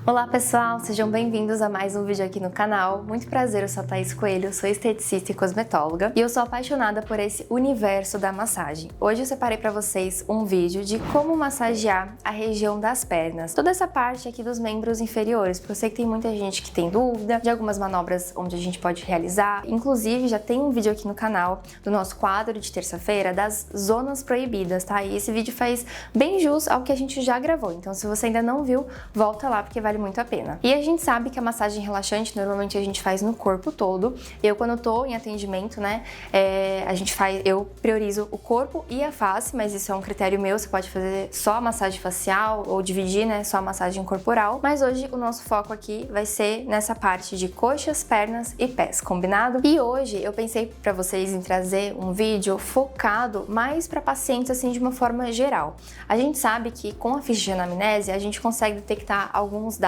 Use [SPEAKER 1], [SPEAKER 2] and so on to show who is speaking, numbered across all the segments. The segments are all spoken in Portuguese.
[SPEAKER 1] Olá pessoal, sejam bem-vindos a mais um vídeo aqui no canal. Muito prazer, eu sou a Thaís Coelho, sou esteticista e cosmetóloga e eu sou apaixonada por esse universo da massagem. Hoje eu separei para vocês um vídeo de como massagear a região das pernas, toda essa parte aqui dos membros inferiores, porque eu sei que tem muita gente que tem dúvida de algumas manobras onde a gente pode realizar. Inclusive já tem um vídeo aqui no canal do nosso quadro de terça-feira das zonas proibidas, tá? E esse vídeo faz bem jus ao que a gente já gravou, então se você ainda não viu, volta lá porque vale muito a pena. E a gente sabe que a massagem relaxante normalmente a gente faz no corpo todo. Eu, quando eu tô em atendimento, né, eu priorizo o corpo e a face, mas isso é um critério meu, você pode fazer só a massagem facial ou dividir, né, só a massagem corporal. Mas hoje o nosso foco aqui vai ser nessa parte de coxas, pernas e pés, combinado? E hoje eu pensei pra vocês em trazer um vídeo focado mais pra pacientes assim de uma forma geral. A gente sabe que com a ficha de anamnese a gente consegue detectar alguns dados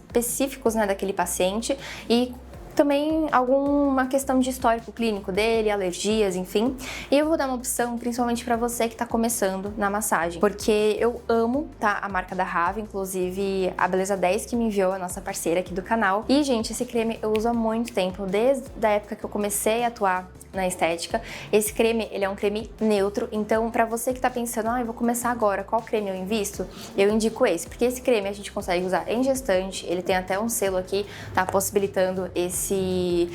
[SPEAKER 1] específicos, né, daquele paciente e também alguma questão de histórico clínico dele, alergias, enfim. E eu vou dar uma opção principalmente para você que está começando na massagem, porque eu amo, tá, a marca da Rave, inclusive a Beleza 10 que me enviou, a nossa parceira aqui do canal. E, gente, esse creme eu uso há muito tempo, desde a época que eu comecei a atuar na estética. Esse creme, ele é um creme neutro, então para você que tá pensando, eu vou começar agora, qual creme eu invisto? Eu indico esse, porque esse creme a gente consegue usar em gestante, ele tem até um selo aqui, tá possibilitando esse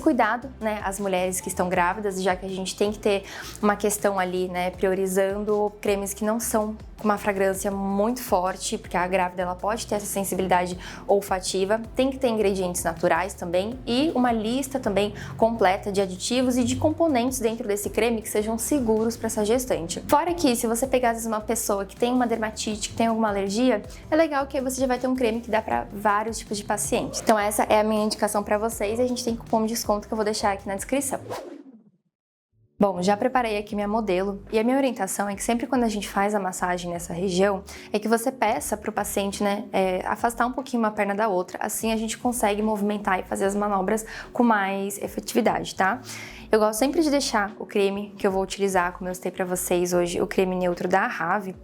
[SPEAKER 1] cuidado, né, às mulheres que estão grávidas, já que a gente tem que ter uma questão ali, né, priorizando cremes que não são com uma fragrância muito forte, porque a grávida ela pode ter essa sensibilidade olfativa, tem que ter ingredientes naturais também e uma lista também completa de aditivos e de componentes dentro desse creme que sejam seguros para essa gestante. Fora que, se você pegar às vezes uma pessoa que tem uma dermatite, que tem alguma alergia, é legal que aí você já vai ter um creme que dá para vários tipos de pacientes. Então essa é a minha indicação para vocês e a gente tem cupom de desconto que eu vou deixar aqui na descrição. Bom, já preparei aqui minha modelo e a minha orientação é que sempre quando a gente faz a massagem nessa região, é que você peça para o paciente, né, afastar um pouquinho uma perna da outra, assim a gente consegue movimentar e fazer as manobras com mais efetividade, tá? Eu gosto sempre de deixar o creme que eu vou utilizar, como eu citei para vocês hoje, o creme neutro da Rave,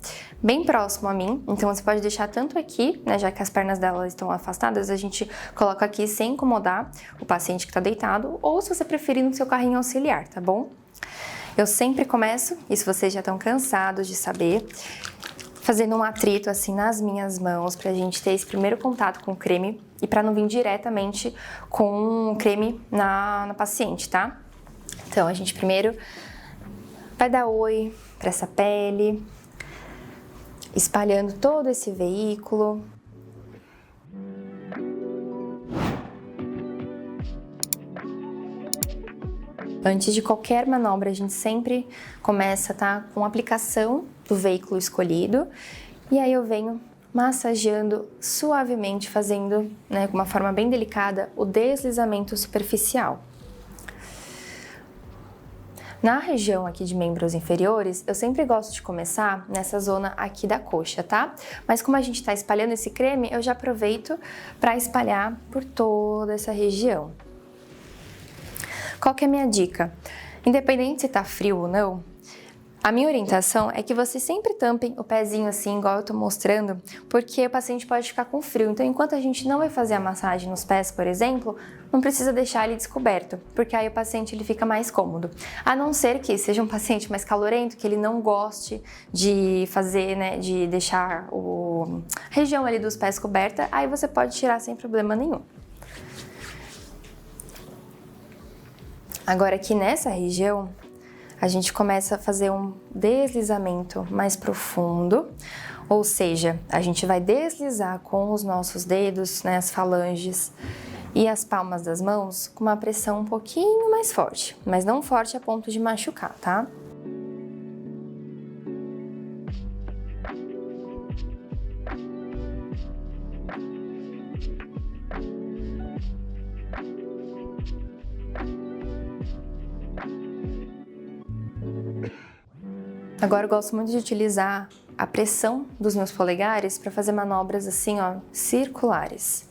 [SPEAKER 1] bem próximo a mim, então você pode deixar tanto aqui, né, já que as pernas dela estão afastadas, a gente coloca aqui sem incomodar o paciente que está deitado, ou se você preferir no seu carrinho auxiliar, tá bom? Eu sempre começo, e se vocês já estão cansados de saber, fazendo um atrito assim nas minhas mãos pra gente ter esse primeiro contato com o creme e pra não vir diretamente com o creme na paciente, tá? Então a gente primeiro vai dar oi pra essa pele, espalhando todo esse veículo. Antes de qualquer manobra, a gente sempre começa, tá, com a aplicação do veículo escolhido. E aí eu venho massageando suavemente, fazendo, né, com uma forma bem delicada, o deslizamento superficial. Na região aqui de membros inferiores, eu sempre gosto de começar nessa zona aqui da coxa, tá? Mas como a gente tá espalhando esse creme, eu já aproveito para espalhar por toda essa região. Qual que é a minha dica? Independente se tá frio ou não, a minha orientação é que vocês sempre tampem o pezinho assim, igual eu tô mostrando, porque o paciente pode ficar com frio. Então, enquanto a gente não vai fazer a massagem nos pés, por exemplo, não precisa deixar ele descoberto, porque aí o paciente ele fica mais cômodo. A não ser que seja um paciente mais calorento, que ele não goste de fazer, né, de deixar a região ali dos pés coberta, aí você pode tirar sem problema nenhum. Agora aqui nessa região, a gente começa a fazer um deslizamento mais profundo, ou seja, a gente vai deslizar com os nossos dedos, né, as falanges e as palmas das mãos com uma pressão um pouquinho mais forte, mas não forte a ponto de machucar, tá? Agora eu gosto muito de utilizar a pressão dos meus polegares para fazer manobras assim, ó, circulares.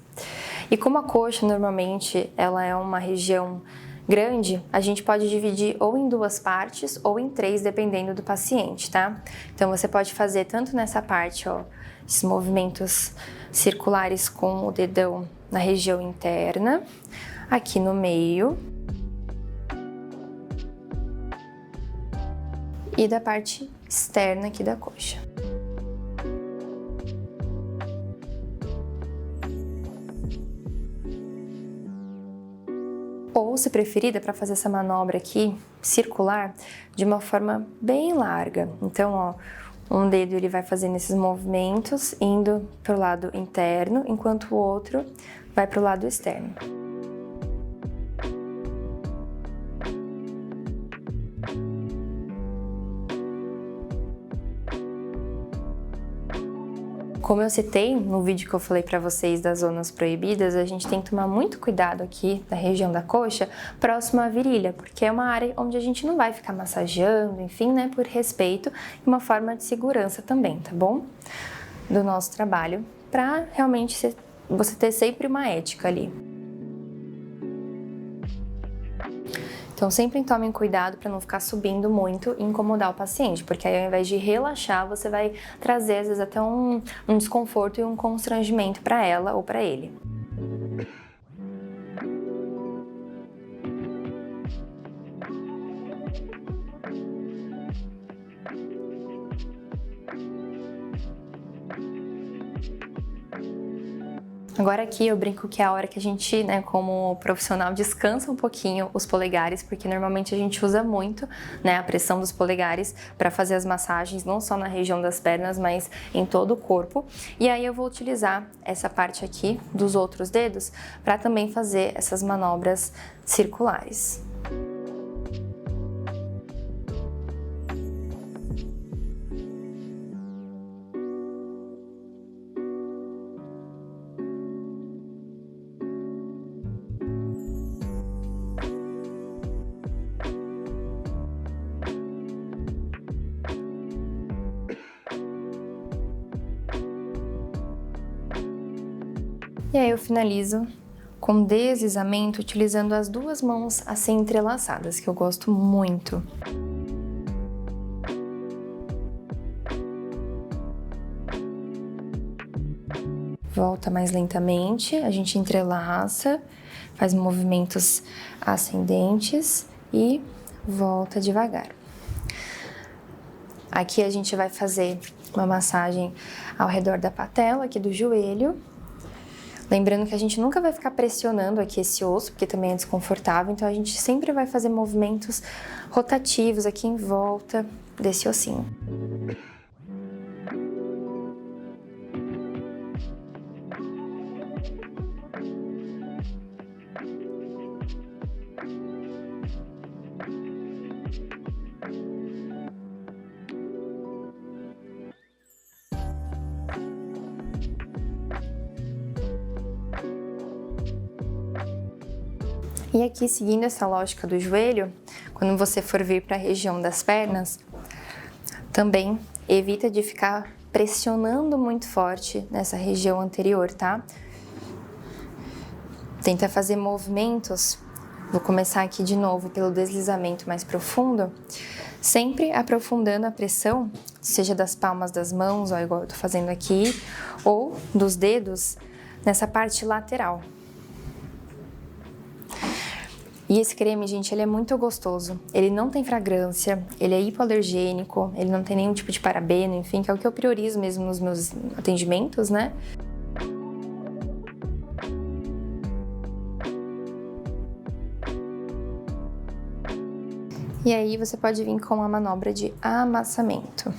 [SPEAKER 1] E como a coxa normalmente ela é uma região grande, a gente pode dividir ou em duas partes ou em três, dependendo do paciente, tá? Então você pode fazer tanto nessa parte, ó, esses movimentos circulares com o dedão na região interna, aqui no meio e da parte externa aqui da coxa. Ou, se preferida, para fazer essa manobra aqui circular de uma forma bem larga. Então, ó, um dedo ele vai fazendo esses movimentos indo para o lado interno, enquanto o outro vai para o lado externo. Como eu citei no vídeo que eu falei para vocês das zonas proibidas, a gente tem que tomar muito cuidado aqui da região da coxa, próximo à virilha, porque é uma área onde a gente não vai ficar massageando, enfim, né, por respeito e uma forma de segurança também, tá bom? Do nosso trabalho, para realmente você ter sempre uma ética ali. Então, sempre tomem cuidado para não ficar subindo muito e incomodar o paciente, porque aí ao invés de relaxar, você vai trazer, às vezes, até um desconforto e um constrangimento para ela ou para ele. Agora aqui eu brinco que é a hora que a gente, né, como profissional, descansa um pouquinho os polegares, porque normalmente a gente usa muito, né, a pressão dos polegares para fazer as massagens, não só na região das pernas, mas em todo o corpo. E aí eu vou utilizar essa parte aqui dos outros dedos para também fazer essas manobras circulares. E aí eu finalizo com deslizamento utilizando as duas mãos assim entrelaçadas, que eu gosto muito. Volta mais lentamente, a gente entrelaça, faz movimentos ascendentes e volta devagar. Aqui a gente vai fazer uma massagem ao redor da patela, aqui do joelho. Lembrando que a gente nunca vai ficar pressionando aqui esse osso, porque também é desconfortável, então a gente sempre vai fazer movimentos rotativos aqui em volta desse ossinho. E aqui, seguindo essa lógica do joelho, quando você for vir para a região das pernas, também evita de ficar pressionando muito forte nessa região anterior, tá? Tenta fazer movimentos, vou começar aqui de novo pelo deslizamento mais profundo, sempre aprofundando a pressão, seja das palmas das mãos, ó, igual eu tô fazendo aqui, ou dos dedos nessa parte lateral. E esse creme, gente, ele é muito gostoso. Ele não tem fragrância, ele é hipoalergênico, ele não tem nenhum tipo de parabeno, enfim, que é o que eu priorizo mesmo nos meus atendimentos, né? E aí você pode vir com a manobra de amassamento.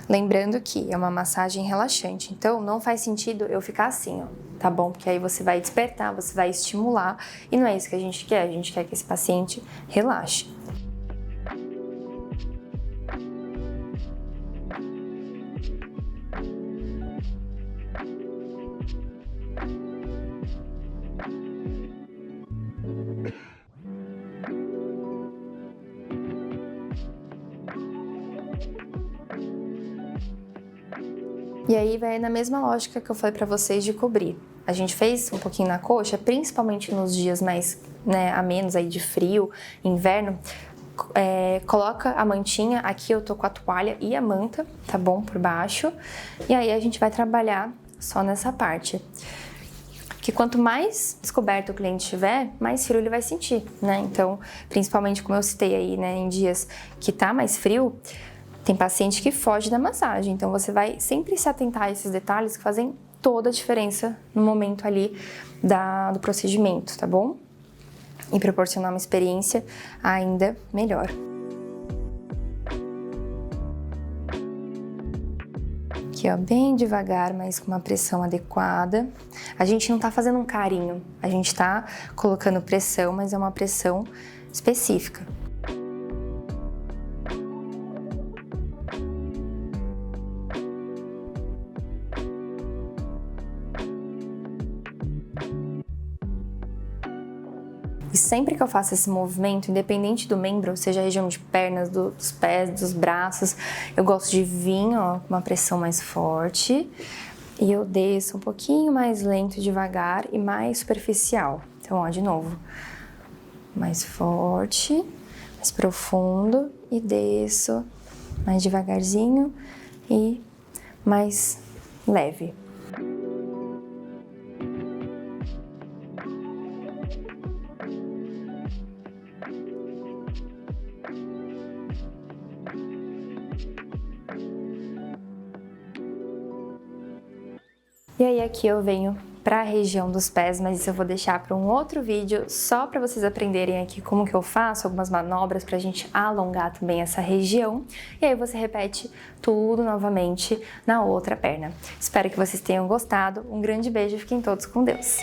[SPEAKER 1] Lembrando que é uma massagem relaxante, então não faz sentido eu ficar assim, ó, tá bom? Porque aí você vai despertar, você vai estimular, e não é isso que a gente quer que esse paciente relaxe. E aí vai na mesma lógica que eu falei pra vocês de cobrir. A gente fez um pouquinho na coxa, principalmente nos dias mais, né, amenos aí de frio, inverno. Coloca a mantinha, aqui eu tô com a toalha e a manta, tá bom? Por baixo. E aí a gente vai trabalhar só nessa parte. Porque quanto mais descoberto o cliente tiver, mais frio ele vai sentir, né? Então, principalmente como eu citei aí, né, em dias que tá mais frio, tem paciente que foge da massagem. Então, você vai sempre se atentar a esses detalhes que fazem toda a diferença no momento ali do procedimento, tá bom? E proporcionar uma experiência ainda melhor. Aqui, ó, bem devagar, mas com uma pressão adequada. A gente não tá fazendo um carinho, a gente tá colocando pressão, mas é uma pressão específica. E sempre que eu faço esse movimento, independente do membro, seja a região de pernas, dos pés, dos braços, eu gosto de vir, ó, com uma pressão mais forte e eu desço um pouquinho mais lento, devagar e mais superficial. Então, ó, de novo, mais forte, mais profundo e desço mais devagarzinho e mais leve. E aí aqui eu venho para a região dos pés, mas isso eu vou deixar para um outro vídeo, só para vocês aprenderem aqui como que eu faço, algumas manobras para a gente alongar também essa região. E aí você repete tudo novamente na outra perna. Espero que vocês tenham gostado. Um grande beijo, fiquem todos com Deus!